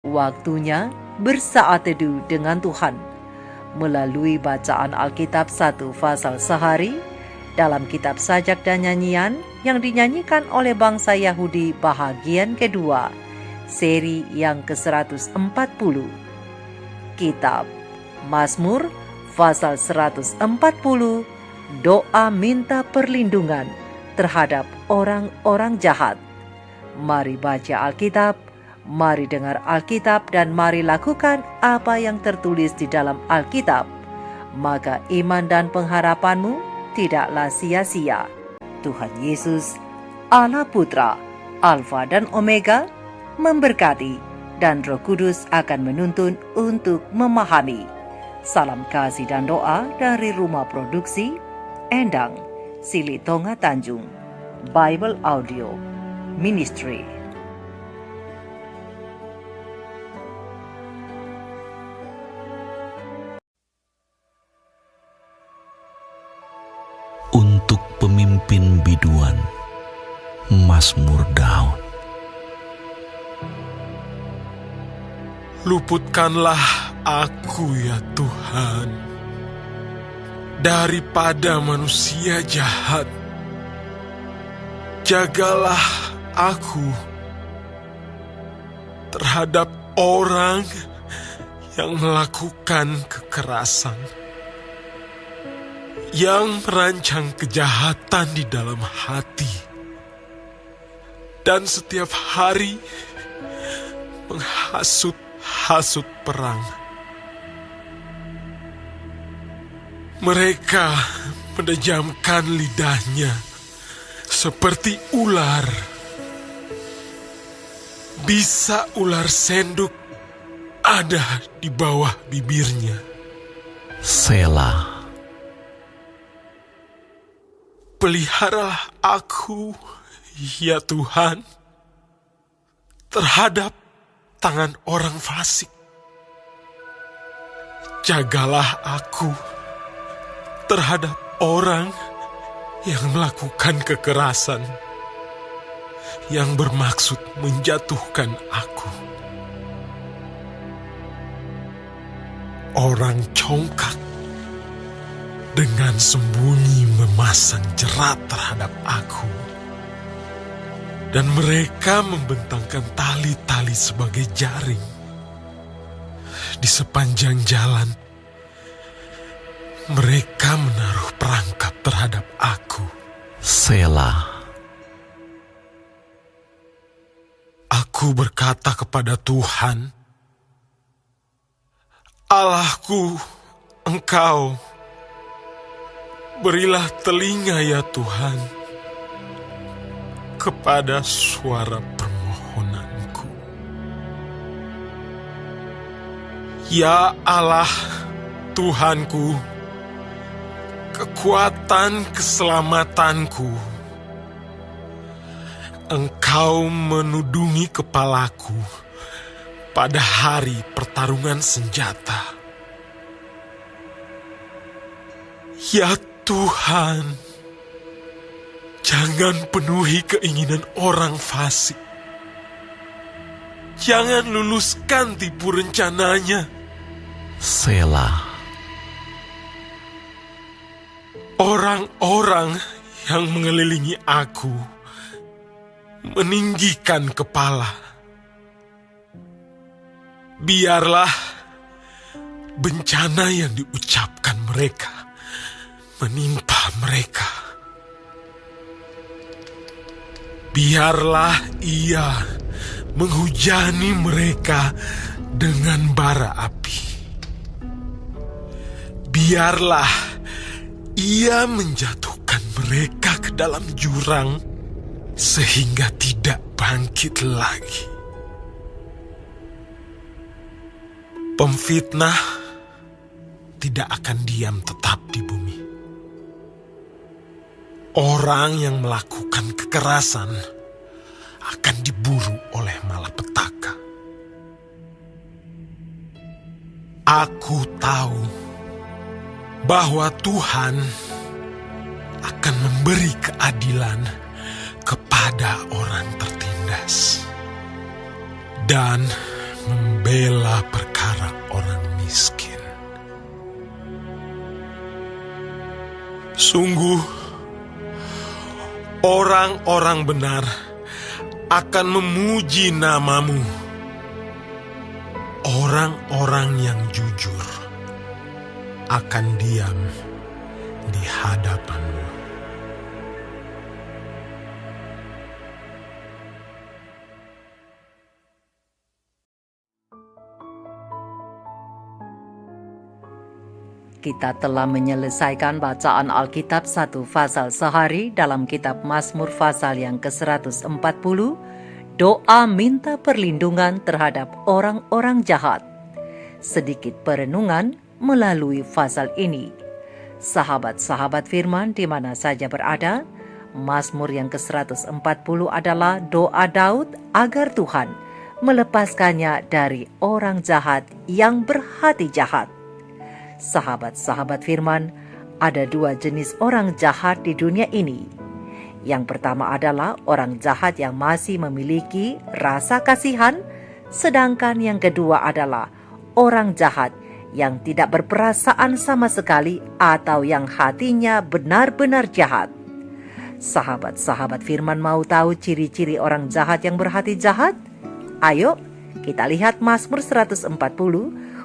Waktunya bersaat teduh dengan Tuhan melalui bacaan Alkitab 1 pasal sehari dalam kitab sajak dan nyanyian yang dinyanyikan oleh bangsa Yahudi bahagian kedua, seri yang ke-140. Kitab Mazmur pasal 140, doa minta perlindungan terhadap orang-orang jahat. Mari baca Alkitab, mari dengar Alkitab, dan mari lakukan apa yang tertulis di dalam Alkitab. Maka iman dan pengharapanmu tidaklah sia-sia. Tuhan Yesus, Allah Putra, Alfa dan Omega, memberkati, dan Roh Kudus akan menuntun untuk memahami. Salam kasih dan doa dari Rumah Produksi Endang, Silitonga Tanjung, Bible Audio Ministry. Untuk pemimpin biduan, Mazmur Daud. Luputkanlah aku ya Tuhan daripada manusia jahat. Jagalah aku terhadap orang yang melakukan kekerasan, yang merancang kejahatan di dalam hati, dan setiap hari menghasut perang. Mereka menejamkan lidahnya seperti ular. Bisa ular senduk ada di bawah bibirnya. Selah. Peliharalah aku, ya Tuhan, terhadap tangan orang fasik. Jagalah aku terhadap orang yang melakukan kekerasan, yang bermaksud menjatuhkan aku. Orang congkak dengan sembunyi memasang jerat terhadap aku, dan mereka membentangkan tali-tali sebagai jaring di sepanjang jalan. Mereka menaruh perangkap terhadap aku. Selah. Aku berkata kepada Tuhan, Allahku, Engkau, berilah telinga ya Tuhan kepada suara permohonanku. Ya Allah, Tuhanku, kekuatan keselamatanku, Engkau menudungi kepalaku pada hari pertarungan senjata. Ya Tuhan, jangan penuhi keinginan orang fasik. Jangan luluskan tipu rencananya. Selah. Orang-orang yang mengelilingi aku meninggikan kepala. Biarlah bencana yang diucapkan mereka menimpa mereka. Biarlah ia menghujani mereka dengan bara api. Biarlah ia menjatuhkan mereka ke dalam jurang sehingga tidak bangkit lagi. Pemfitnah tidak akan diam tetap di bumi. Orang yang melakukan kekerasan akan diburu oleh malapetaka. Aku tahu bahwa Tuhan akan memberi keadilan kepada orang tertindas dan membela perkara orang miskin. Sungguh, orang-orang benar akan memuji nama-Mu. Orang-orang yang jujur akan diam di hadapan-Mu. Kita telah menyelesaikan bacaan Alkitab 1 Fasal sehari dalam kitab Mazmur Fasal yang ke-140, doa minta perlindungan terhadap orang-orang jahat. Sedikit perenungan melalui fasal ini. Sahabat-sahabat firman di mana saja berada, Mazmur yang ke-140 adalah doa Daud agar Tuhan melepaskannya dari orang jahat yang berhati jahat. Sahabat-sahabat firman, ada dua jenis orang jahat di dunia ini. Yang pertama adalah orang jahat yang masih memiliki rasa kasihan, sedangkan yang kedua adalah orang jahat yang tidak berperasaan sama sekali atau yang hatinya benar-benar jahat. Sahabat-sahabat firman mau tahu ciri-ciri orang jahat yang berhati jahat? Ayo, kita lihat Mazmur 140,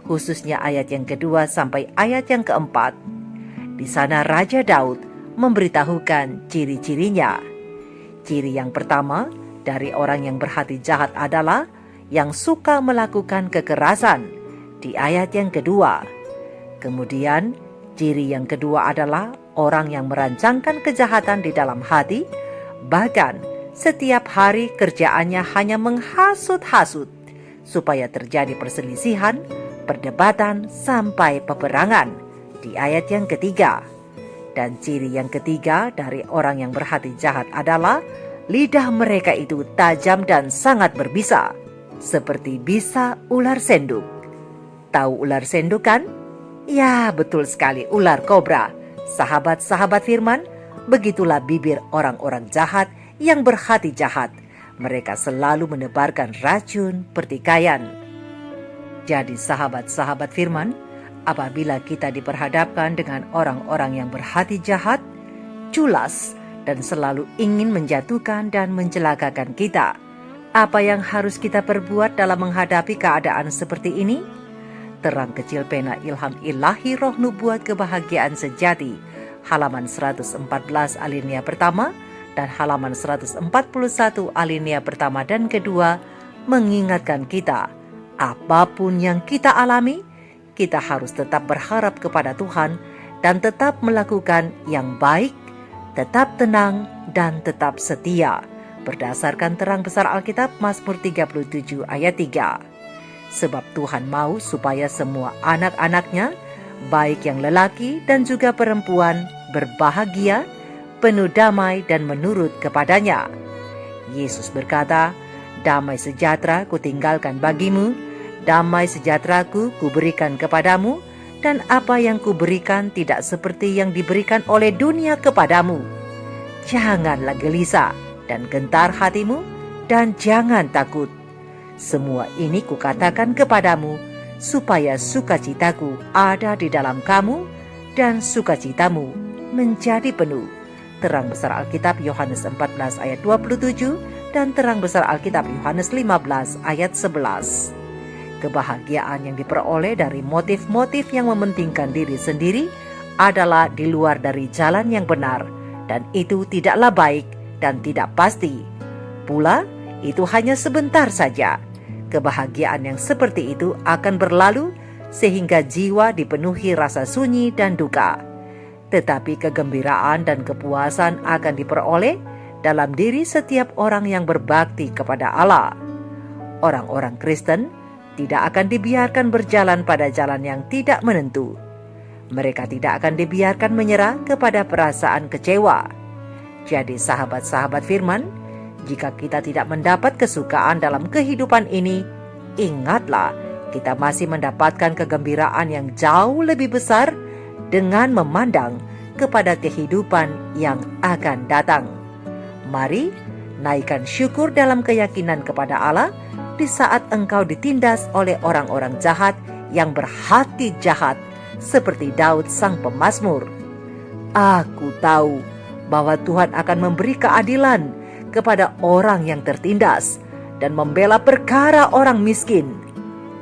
khususnya ayat yang kedua sampai ayat yang keempat. Di sana Raja Daud memberitahukan ciri-cirinya. Ciri yang pertama dari orang yang berhati jahat adalah yang suka melakukan kekerasan, di ayat yang kedua. Kemudian ciri yang kedua adalah orang yang merancangkan kejahatan di dalam hati, bahkan setiap hari kerjaannya hanya menghasut-hasut supaya terjadi perselisihan, perdebatan sampai peperangan, di ayat yang ketiga. Dan ciri yang ketiga dari orang yang berhati jahat adalah lidah mereka itu tajam dan sangat berbisa, seperti bisa ular senduk. Tahu ular senduk kan? Ya, betul sekali, ular kobra. Sahabat-sahabat firman, begitulah bibir orang-orang jahat yang berhati jahat. Mereka selalu menebarkan racun pertikaian. Jadi sahabat-sahabat firman, apabila kita diperhadapkan dengan orang-orang yang berhati jahat, culas, dan selalu ingin menjatuhkan dan mencelakakan kita, apa yang harus kita perbuat dalam menghadapi keadaan seperti ini? Terang kecil pena ilham ilahi roh nubuat kebahagiaan sejati, halaman 114 alinea pertama dan halaman 141 alinea pertama dan kedua, mengingatkan kita, apapun yang kita alami, kita harus tetap berharap kepada Tuhan dan tetap melakukan yang baik, tetap tenang dan tetap setia, berdasarkan terang besar Alkitab Mazmur 37 ayat 3. Sebab Tuhan mau supaya semua anak-anaknya, baik yang lelaki dan juga perempuan, berbahagia, penuh damai dan menurut kepadanya. Yesus berkata, damai sejahtera kutinggalkan bagimu, damai sejahteraku kuberikan kepadamu, dan apa yang kuberikan tidak seperti yang diberikan oleh dunia kepadamu. Janganlah gelisah dan gentar hatimu, dan jangan takut. Semua ini kukatakan kepadamu, supaya sukacitaku ada di dalam kamu, dan sukacitamu menjadi penuh. Terang besar Alkitab Yohanes 14 ayat 27, dan terang besar Alkitab Yohanes 15 ayat 11. Kebahagiaan yang diperoleh dari motif-motif yang mementingkan diri sendiri adalah di luar dari jalan yang benar, dan itu tidaklah baik dan tidak pasti. Pula, itu hanya sebentar saja. Kebahagiaan yang seperti itu akan berlalu sehingga jiwa dipenuhi rasa sunyi dan duka. Tetapi kegembiraan dan kepuasan akan diperoleh dalam diri setiap orang yang berbakti kepada Allah. Orang-orang Kristen tidak akan dibiarkan berjalan pada jalan yang tidak menentu. Mereka tidak akan dibiarkan menyerah kepada perasaan kecewa. Jadi sahabat-sahabat firman, jika kita tidak mendapat kesukaan dalam kehidupan ini, ingatlah kita masih mendapatkan kegembiraan yang jauh lebih besar dengan memandang kepada kehidupan yang akan datang. Mari naikkan syukur dalam keyakinan kepada Allah di saat engkau ditindas oleh orang-orang jahat yang berhati jahat, seperti Daud sang pemazmur. Aku tahu bahwa Tuhan akan memberi keadilan kepada orang yang tertindas dan membela perkara orang miskin.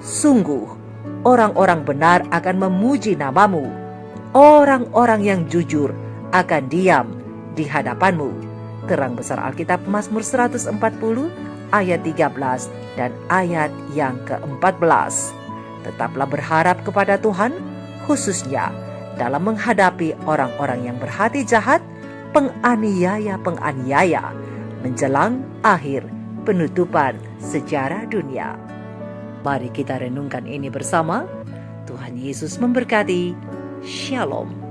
Sungguh, orang-orang benar akan memuji namamu. Orang-orang yang jujur akan diam di hadapanmu. Terang besar Alkitab Mazmur 140 ayat 13 dan ayat yang ke-14. Tetaplah berharap kepada Tuhan, khususnya dalam menghadapi orang-orang yang berhati jahat, penganiaya-penganiaya, menjelang akhir penutupan sejarah dunia. Mari kita renungkan ini bersama. Tuhan Yesus memberkati. Shalom.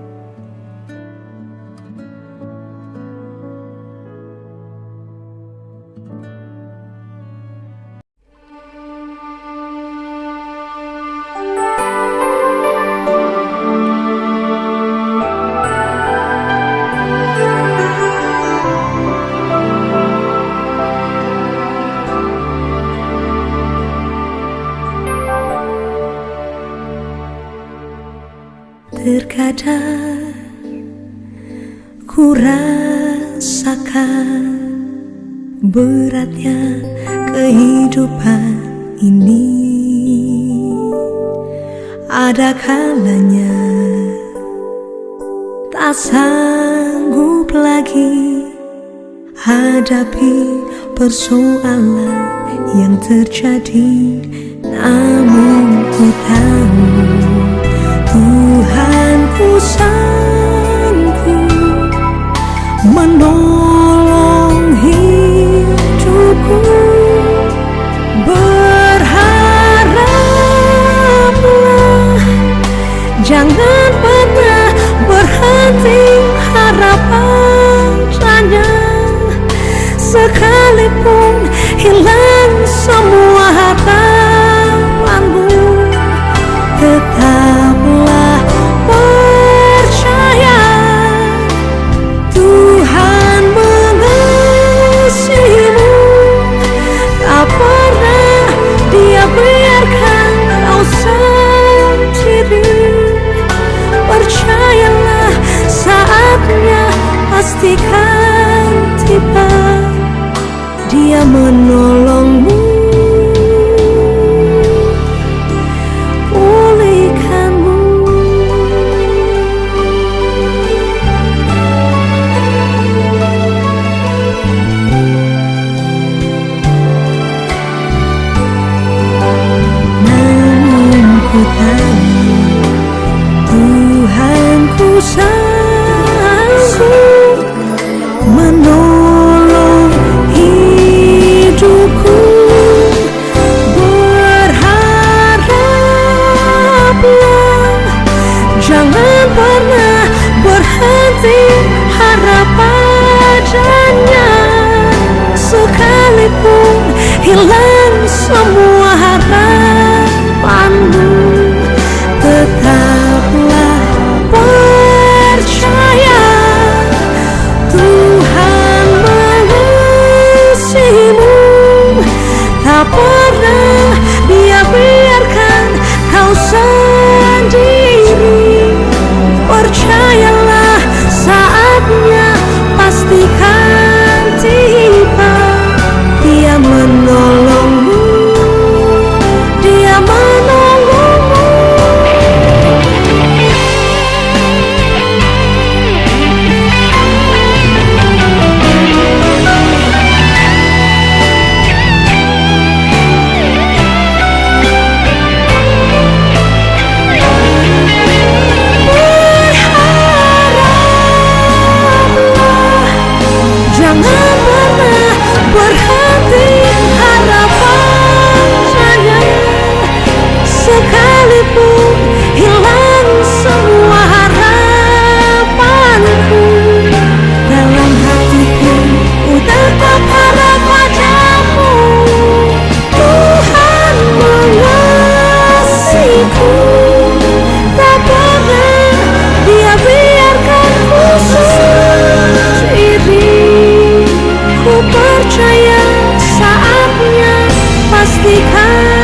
Terkadang ku rasakan beratnya kehidupan ini. Ada kalanya tak sanggup lagi hadapi persoalan yang terjadi. Namun ku tahu Tuhanku sanggup menolong hidupku. Berharaplah, jangan pernah berhenti harapannya. Sekalipun hilang semua harapanmu, tetaplah percaya. Tuhan mengasihimu, tak pernah Dia biarkan kau sendiri. Percayalah, saatnya pastikan tiba. Dia menolongmu, Tuhanku sanggup menolong hidupku. Berharaplah, jangan pernah berhenti harapannya. Sekalipun hilang semua harapanmu, tetaplah percaya. Tuhan mengasihimu, tak pernah Dia biarkan kau sendiri. Percayalah, saatnya pastikan tiba. Dia menolongmu, Dia menolongmu. Berharaplah, jangan pernah berhenti pastikan